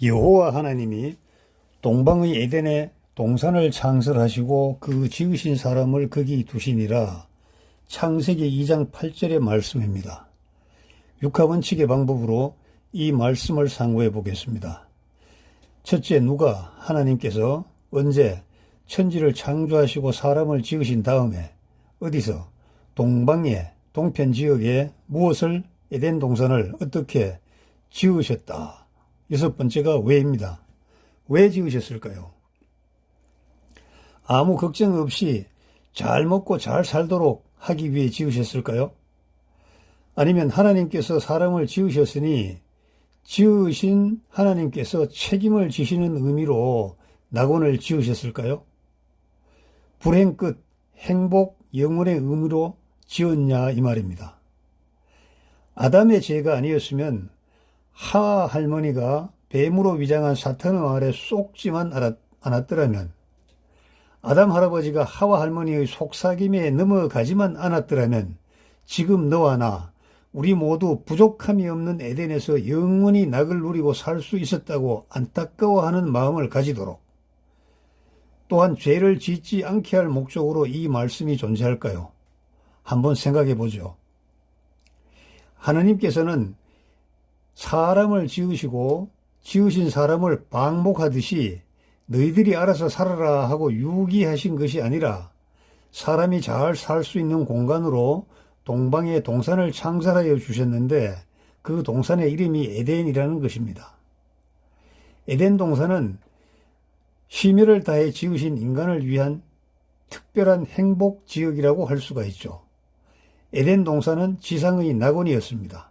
여호와 하나님이 동방의 에덴에 동산을 창설하시고 그 지으신 사람을 거기 두시니라. 창세기 2장 8절의 말씀입니다. 육하원칙의 방법으로 이 말씀을 상고해 보겠습니다. 첫째, 누가 하나님께서 언제 천지를 창조하시고 사람을 지으신 다음에 어디서 동방의 동편 지역에 무엇을 에덴 동산을 어떻게 지으셨다. 여섯 번째가 왜입니다. 왜 지으셨을까요? 아무 걱정 없이 잘 먹고 잘 살도록 하기 위해 지으셨을까요? 아니면 하나님께서 사람을 지으셨으니 지으신 하나님께서 책임을 지시는 의미로 낙원을 지으셨을까요? 불행 끝 행복 영원의 의미로 지었냐 이 말입니다. 아담의 죄가 아니었으면 하와 할머니가 뱀으로 위장한 사탄의 말에 속지만 않았더라면, 아담 할아버지가 하와 할머니의 속삭임에 넘어가지만 않았더라면 지금 너와 나 우리 모두 부족함이 없는 에덴에서 영원히 낙을 누리고 살 수 있었다고 안타까워하는 마음을 가지도록, 또한 죄를 짓지 않게 할 목적으로 이 말씀이 존재할까요? 한번 생각해 보죠. 하나님께서는 사람을 지으시고 지으신 사람을 방목하듯이 너희들이 알아서 살아라 하고 유기하신 것이 아니라 사람이 잘 살 수 있는 공간으로 동방의 동산을 창설하여 주셨는데 그 동산의 이름이 에덴이라는 것입니다. 에덴 동산은 심혈을 다해 지으신 인간을 위한 특별한 행복 지역이라고 할 수가 있죠. 에덴 동산은 지상의 낙원이었습니다.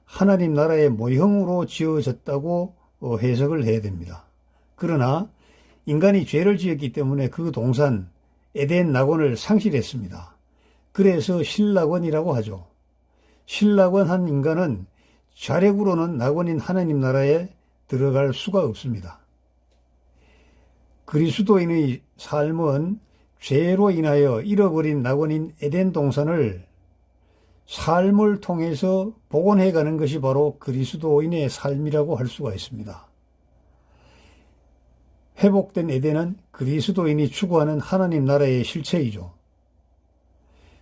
하나님 나라의 모형으로 지어졌다고 해석을 해야 됩니다. 그러나 인간이 죄를 지었기 때문에 그 동산 에덴 낙원을 상실했습니다. 그래서 실낙원이라고 하죠. 실낙원한 인간은 자력으로는 낙원인 하나님 나라에 들어갈 수가 없습니다. 그리스도인의 삶은 죄로 인하여 잃어버린 낙원인 에덴 동산을 삶을 통해서 복원해가는 것이 바로 그리스도인의 삶이라고 할 수가 있습니다. 회복된 에덴은 그리스도인이 추구하는 하나님 나라의 실체이죠.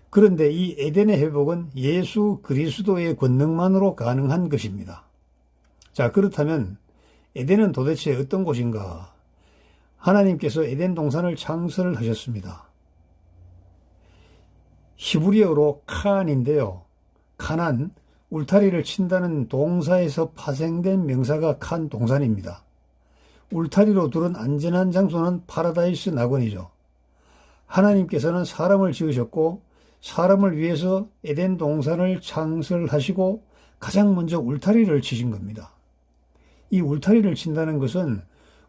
그런데 이 에덴의 회복은 예수 그리스도의 권능만으로 가능한 것입니다. 자, 그렇다면 에덴은 도대체 어떤 곳인가? 하나님께서 에덴 동산을 창설하셨습니다. 히브리어로 칸인데요. 칸은 울타리를 친다는 동사에서 파생된 명사가 칸 동산입니다. 울타리로 둘은 안전한 장소는 파라다이스 낙원이죠. 하나님께서는 사람을 지으셨고 사람을 위해서 에덴 동산을 창설하시고 가장 먼저 울타리를 치신 겁니다. 이 울타리를 친다는 것은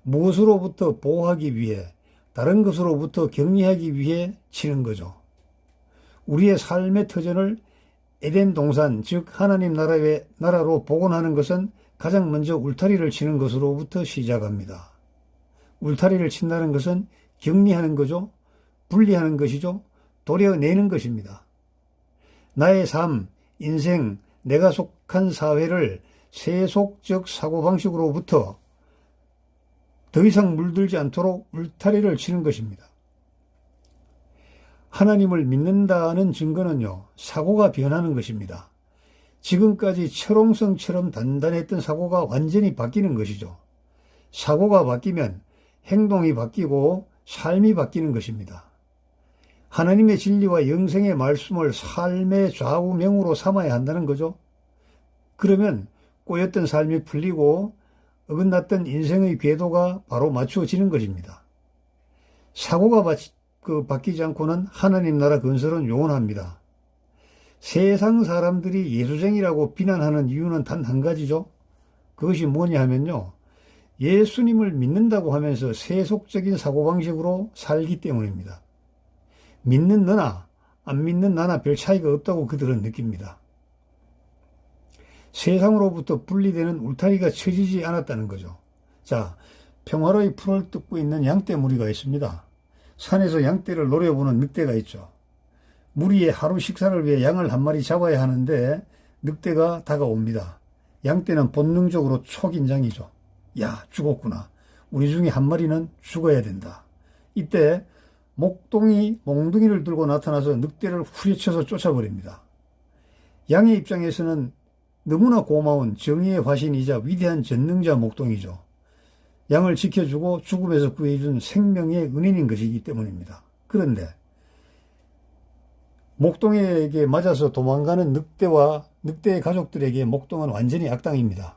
무엇으로부터 보호하기 위해, 다른 것으로부터 격리하기 위해 치는 거죠. 우리의 삶의 터전을 에덴 동산, 즉 하나님 나라로 복원하는 것은 가장 먼저 울타리를 치는 것으로부터 시작합니다. 울타리를 친다는 것은 격리하는 거죠. 분리하는 것이죠. 도려내는 것입니다. 나의 삶, 인생, 내가 속한 사회를 세속적 사고방식으로부터 더 이상 물들지 않도록 울타리를 치는 것입니다. 하나님을 믿는다는 증거는요, 사고가 변하는 것입니다. 지금까지 철옹성처럼 단단했던 사고가 완전히 바뀌는 것이죠. 사고가 바뀌면 행동이 바뀌고 삶이 바뀌는 것입니다. 하나님의 진리와 영생의 말씀을 삶의 좌우명으로 삼아야 한다는 거죠. 그러면 꼬였던 삶이 풀리고 어긋났던 인생의 궤도가 바로 맞추어지는 것입니다. 사고가 바뀌지 않고는 하나님 나라 건설은 요원합니다. 세상 사람들이 예수쟁이라고 비난하는 이유는 단 한 가지죠. 그것이 뭐냐 하면요, 예수님을 믿는다고 하면서 세속적인 사고방식으로 살기 때문입니다. 믿는 너나 안 믿는 나나 별 차이가 없다고 그들은 느낍니다. 세상으로부터 분리되는 울타리가 쳐지지 않았다는 거죠. 자, 평화로이 풀을 뜯고 있는 양떼 무리가 있습니다. 산에서 양떼를 노려보는 늑대가 있죠. 무리의 하루 식사를 위해 양을 한 마리 잡아야 하는데 늑대가 다가옵니다. 양떼는 본능적으로 초긴장이죠. 야, 죽었구나. 우리 중에 한 마리는 죽어야 된다. 이때 목동이 몽둥이를 들고 나타나서 늑대를 후려쳐서 쫓아버립니다. 양의 입장에서는 너무나 고마운 정의의 화신이자 위대한 전능자 목동이죠. 양을 지켜주고 죽음에서 구해준 생명의 은인인 것이기 때문입니다. 그런데 목동에게 맞아서 도망가는 늑대와 늑대의 가족들에게 목동은 완전히 악당입니다.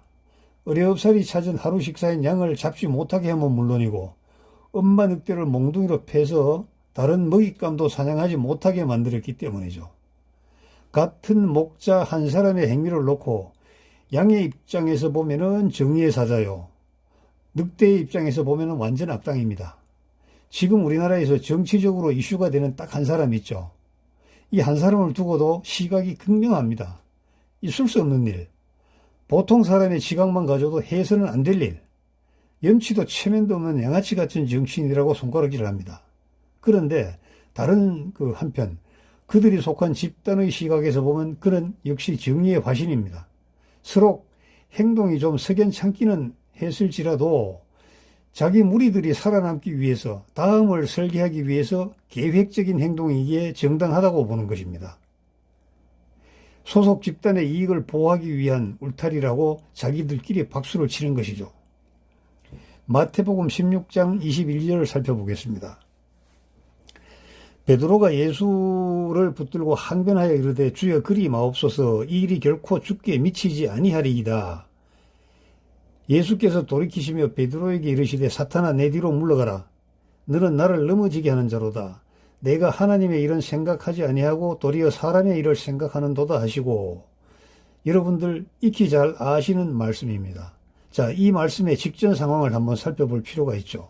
어렵사리 찾은 하루 식사인 양을 잡지 못하게 하면 물론이고 엄마 늑대를 몽둥이로 패서 다른 먹잇감도 사냥하지 못하게 만들었기 때문이죠. 같은 목자 한 사람의 행위를 놓고 양의 입장에서 보면은 정의의 사자요, 늑대의 입장에서 보면은 완전 악당입니다. 지금 우리나라에서 정치적으로 이슈가 되는 딱 한 사람 있죠. 이 한 사람을 두고도 시각이 극명합니다. 있을 수 없는 일, 보통 사람의 지각만 가져도 해서는 안 될 일, 염치도 체면도 없는 양아치 같은 정치인이라고 손가락질을 합니다. 그런데 다른 한편 그들이 속한 집단의 시각에서 보면 그는 역시 정의의 화신입니다. 서로 행동이 좀 석연찮기는 했을지라도 자기 무리들이 살아남기 위해서, 다음을 설계하기 위해서 계획적인 행동이기에 정당하다고 보는 것입니다. 소속 집단의 이익을 보호하기 위한 울타리라고 자기들끼리 박수를 치는 것이죠. 마태복음 16장 21절을 살펴보겠습니다. 베드로가 예수를 붙들고 항변하여 이르되 주여 그리 마옵소서, 이 일이 결코 주께 미치지 아니하리이다. 예수께서 돌이키시며 베드로에게 이르시되 사탄아 내 뒤로 물러가라. 너는 나를 넘어지게 하는 자로다. 내가 하나님의 일은 생각하지 아니하고 도리어 사람의 일을 생각하는도다 하시고, 여러분들 익히 잘 아시는 말씀입니다. 자, 이 말씀의 직전 상황을 한번 살펴볼 필요가 있죠.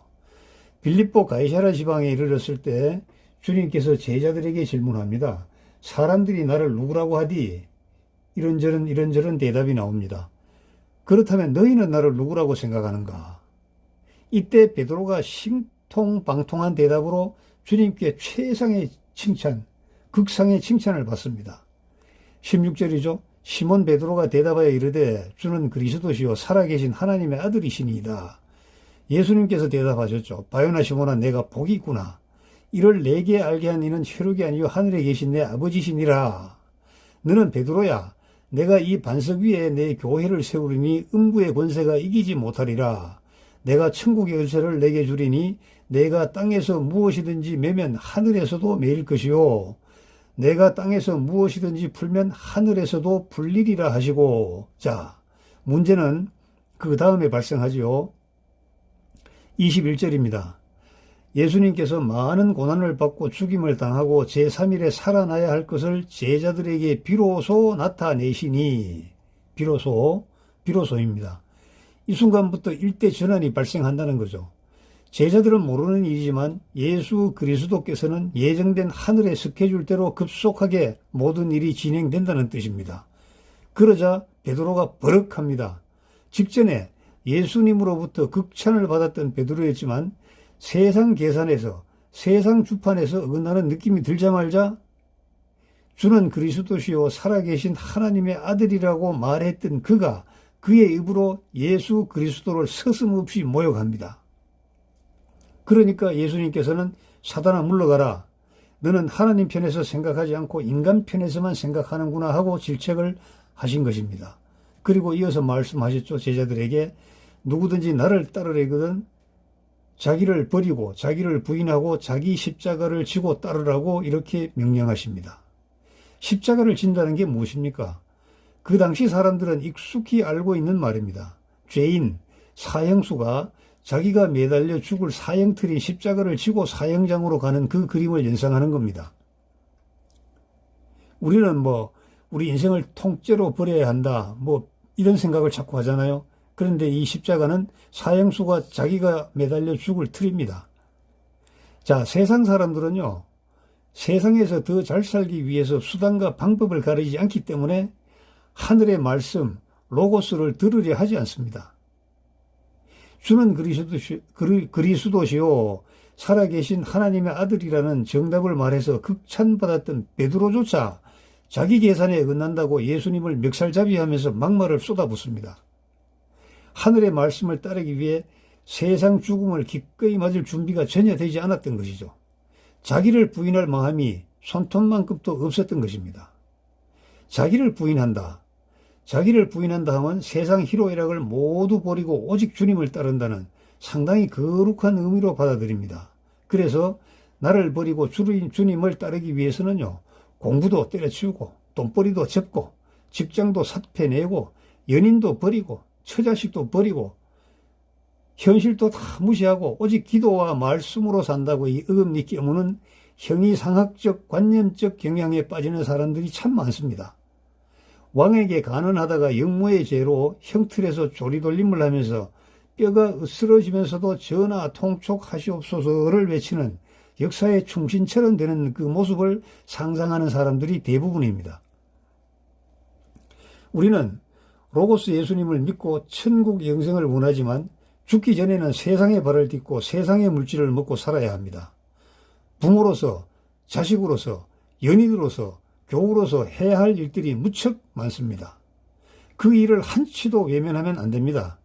빌립보 가이사랴 지방에 이르렀을 때 주님께서 제자들에게 질문합니다. 사람들이 나를 누구라고 하디? 이런저런 대답이 나옵니다. 그렇다면 너희는 나를 누구라고 생각하는가? 이때 베드로가 신통방통한 대답으로 주님께 최상의 칭찬, 극상의 칭찬을 받습니다. 16절이죠. 시몬 베드로가 대답하여 이르되 주는 그리스도시요 살아계신 하나님의 아들이시니이다. 예수님께서 대답하셨죠. 바요나 시몬아 내가 복이 있구나. 이를 내게 알게 한 이는 혈육이 아니요 하늘에 계신 내 아버지시니라. 너는 베드로야. 내가 이 반석 위에 내 교회를 세우리니 음부의 권세가 이기지 못하리라. 내가 천국의 열쇠를 내게 주리니 내가 땅에서 무엇이든지 매면 하늘에서도 매일 것이요 내가 땅에서 무엇이든지 풀면 하늘에서도 풀리리라 하시고. 자, 문제는 그 다음에 발생하지요. 21절입니다. 예수님께서 많은 고난을 받고 죽임을 당하고 제3일에 살아나야 할 것을 제자들에게 비로소 나타내시니, 비로소입니다. 이 순간부터 일대 전환이 발생한다는 거죠. 제자들은 모르는 일이지만 예수 그리스도께서는 예정된 하늘의 스케줄대로 급속하게 모든 일이 진행된다는 뜻입니다. 그러자 베드로가 버럭합니다. 직전에 예수님으로부터 극찬을 받았던 베드로였지만 세상 계산에서, 세상 주판에서 어긋나는 느낌이 들자마자 주는 그리스도시요 살아계신 하나님의 아들이라고 말했던 그가 그의 입으로 예수 그리스도를 서슴없이 모욕합니다. 그러니까 예수님께서는 사단아 물러가라. 너는 하나님 편에서 생각하지 않고 인간 편에서만 생각하는구나 하고 질책을 하신 것입니다. 그리고 이어서 말씀하셨죠. 제자들에게 누구든지 나를 따르려거든 자기를 버리고 자기를 부인하고 자기 십자가를 지고 따르라고 이렇게 명령하십니다. 십자가를 진다는 게 무엇입니까? 그 당시 사람들은 익숙히 알고 있는 말입니다. 죄인, 사형수가 자기가 매달려 죽을 사형틀인 십자가를 지고 사형장으로 가는 그 그림을 연상하는 겁니다. 우리는 우리 인생을 통째로 버려야 한다, 이런 생각을 자꾸 하잖아요. 그런데 이 십자가는 사형수가 자기가 매달려 죽을 틀입니다. 자, 세상 사람들은요, 세상에서 더 잘 살기 위해서 수단과 방법을 가리지 않기 때문에 하늘의 말씀, 로고스를 들으려 하지 않습니다. 주는 그리스도시요 살아계신 하나님의 아들이라는 정답을 말해서 극찬받았던 베드로조차 자기 계산에 어긋난다고 예수님을 멱살잡이하면서 막말을 쏟아붓습니다. 하늘의 말씀을 따르기 위해 세상 죽음을 기꺼이 맞을 준비가 전혀 되지 않았던 것이죠. 자기를 부인할 마음이 손톱만큼도 없었던 것입니다. 자기를 부인한다. 자기를 부인한다 하면 세상 희로애락을 모두 버리고 오직 주님을 따른다는 상당히 거룩한 의미로 받아들입니다. 그래서 나를 버리고 주님을 따르기 위해서는요, 공부도 때려치우고 돈벌이도 접고 직장도 사퇴내고 연인도 버리고 처자식도 버리고 현실도 다 무시하고 오직 기도와 말씀으로 산다고 이 어금니 깨무는 형이상학적 관념적 경향에 빠지는 사람들이 참 많습니다. 왕에게 간언하다가 역모의 죄로 형틀에서 조리돌림을 하면서 뼈가 으스러지면서도 전하 통촉하시옵소서를 외치는 역사의 충신처럼 되는 그 모습을 상상하는 사람들이 대부분입니다. 우리는 로고스 예수님을 믿고 천국 영생을 원하지만 죽기 전에는 세상의 발을 딛고 세상의 물질을 먹고 살아야 합니다. 부모로서, 자식으로서, 연인으로서, 교우로서 해야 할 일들이 무척 많습니다. 그 일을 한치도 외면하면 안 됩니다.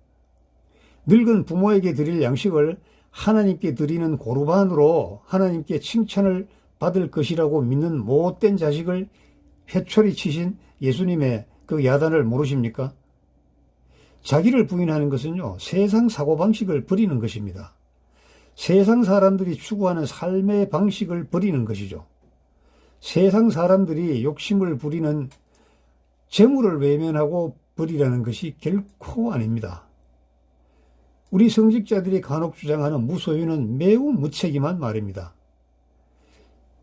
늙은 부모에게 드릴 양식을 하나님께 드리는 고르반으로 하나님께 칭찬을 받을 것이라고 믿는 못된 자식을 회초리 치신 예수님의 그 야단을 모르십니까? 자기를 부인하는 것은요, 세상 사고방식을 버리는 것입니다. 세상 사람들이 추구하는 삶의 방식을 버리는 것이죠. 세상 사람들이 욕심을 부리는 재물을 외면하고 버리라는 것이 결코 아닙니다. 우리 성직자들이 간혹 주장하는 무소유는 매우 무책임한 말입니다.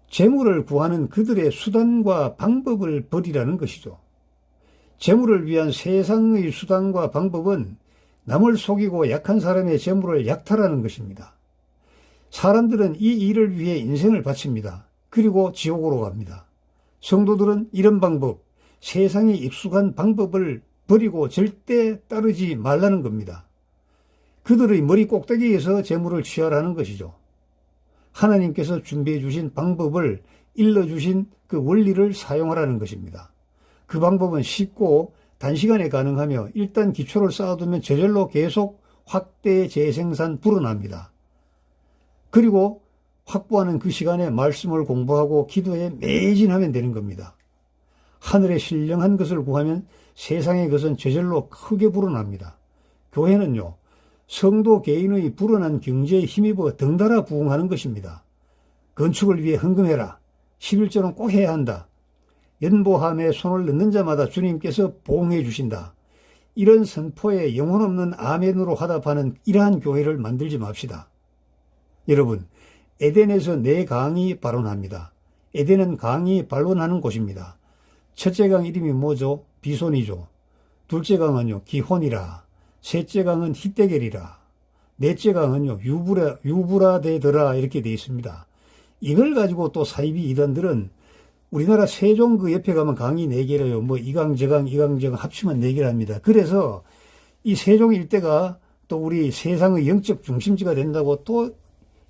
재물을 구하는 그들의 수단과 방법을 버리라는 것이죠. 재물을 위한 세상의 수단과 방법은 남을 속이고 약한 사람의 재물을 약탈하는 것입니다. 사람들은 이 일을 위해 인생을 바칩니다. 그리고 지옥으로 갑니다. 성도들은 이런 방법, 세상에 익숙한 방법을 버리고 절대 따르지 말라는 겁니다. 그들의 머리 꼭대기에서 재물을 취하라는 것이죠. 하나님께서 준비해 주신 방법을 일러주신 그 원리를 사용하라는 것입니다. 그 방법은 쉽고 단시간에 가능하며 일단 기초를 쌓아두면 저절로 계속 확대 재생산 불어납니다. 그리고 확보하는 그 시간에 말씀을 공부하고 기도에 매진하면 되는 겁니다. 하늘의 신령한 것을 구하면 세상의 것은 저절로 크게 불어납니다. 교회는요, 성도 개인의 불어난 경제에 힘입어 덩달아 부흥하는 것입니다. 건축을 위해 헌금해라. 11조는 꼭 해야 한다. 연보함에 손을 넣는 자마다 주님께서 보응해 주신다. 이런 선포에 영혼 없는 아멘으로 화답하는 이러한 교회를 만들지 맙시다. 여러분, 에덴에서 네 강이 발원합니다. 에덴은 강이 발원하는 곳입니다. 첫째 강 이름이 뭐죠? 비손이죠. 둘째 강은요, 기혼이라. 셋째 강은 히데겔이라. 넷째 강은요, 유브라데더라 이렇게 되어 있습니다. 이걸 가지고 또 사이비 이단들은 우리나라 세종 그 옆에 가면 강이 4개래요. 뭐 이강 저강 합치면 4개랍니다. 그래서 이 세종 일대가 또 우리 세상의 영적 중심지가 된다고 또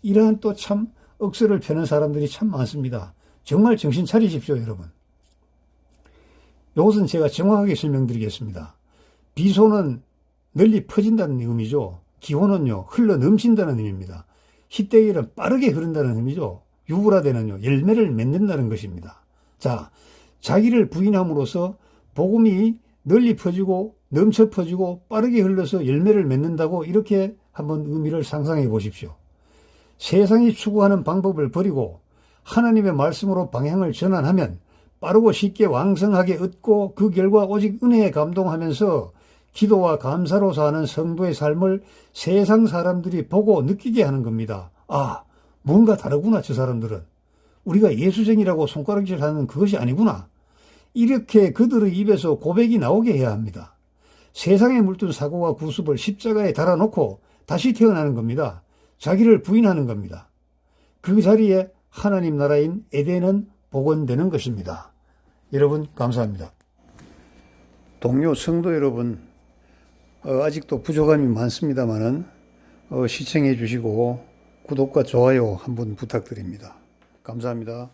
이러한 또 참 억수를 펴는 사람들이 참 많습니다. 정말 정신 차리십시오, 여러분. 이것은 제가 정확하게 설명드리겠습니다. 비소는 널리 퍼진다는 의미죠. 기호는요, 흘러 넘친다는 의미입니다. 히데겔은 빠르게 흐른다는 의미죠. 유브라데는요, 열매를 맺는다는 것입니다. 자, 자기를 부인함으로써 복음이 널리 퍼지고 넘쳐 퍼지고 빠르게 흘러서 열매를 맺는다고 이렇게 한번 의미를 상상해 보십시오. 세상이 추구하는 방법을 버리고 하나님의 말씀으로 방향을 전환하면 빠르고 쉽게 왕성하게 얻고 그 결과 오직 은혜에 감동하면서 기도와 감사로 사는 성도의 삶을 세상 사람들이 보고 느끼게 하는 겁니다. 아, 뭔가 다르구나, 저 사람들은. 우리가 예수쟁이라고 손가락질하는 그것이 아니구나. 이렇게 그들의 입에서 고백이 나오게 해야 합니다. 세상에 물든 사고와 구습을 십자가에 달아놓고 다시 태어나는 겁니다. 자기를 부인하는 겁니다. 그 자리에 하나님 나라인 에덴은 복원되는 것입니다. 여러분, 감사합니다. 동료 성도 여러분, 아직도 부족함이 많습니다만은 시청해 주시고 구독과 좋아요 한번 부탁드립니다. 감사합니다.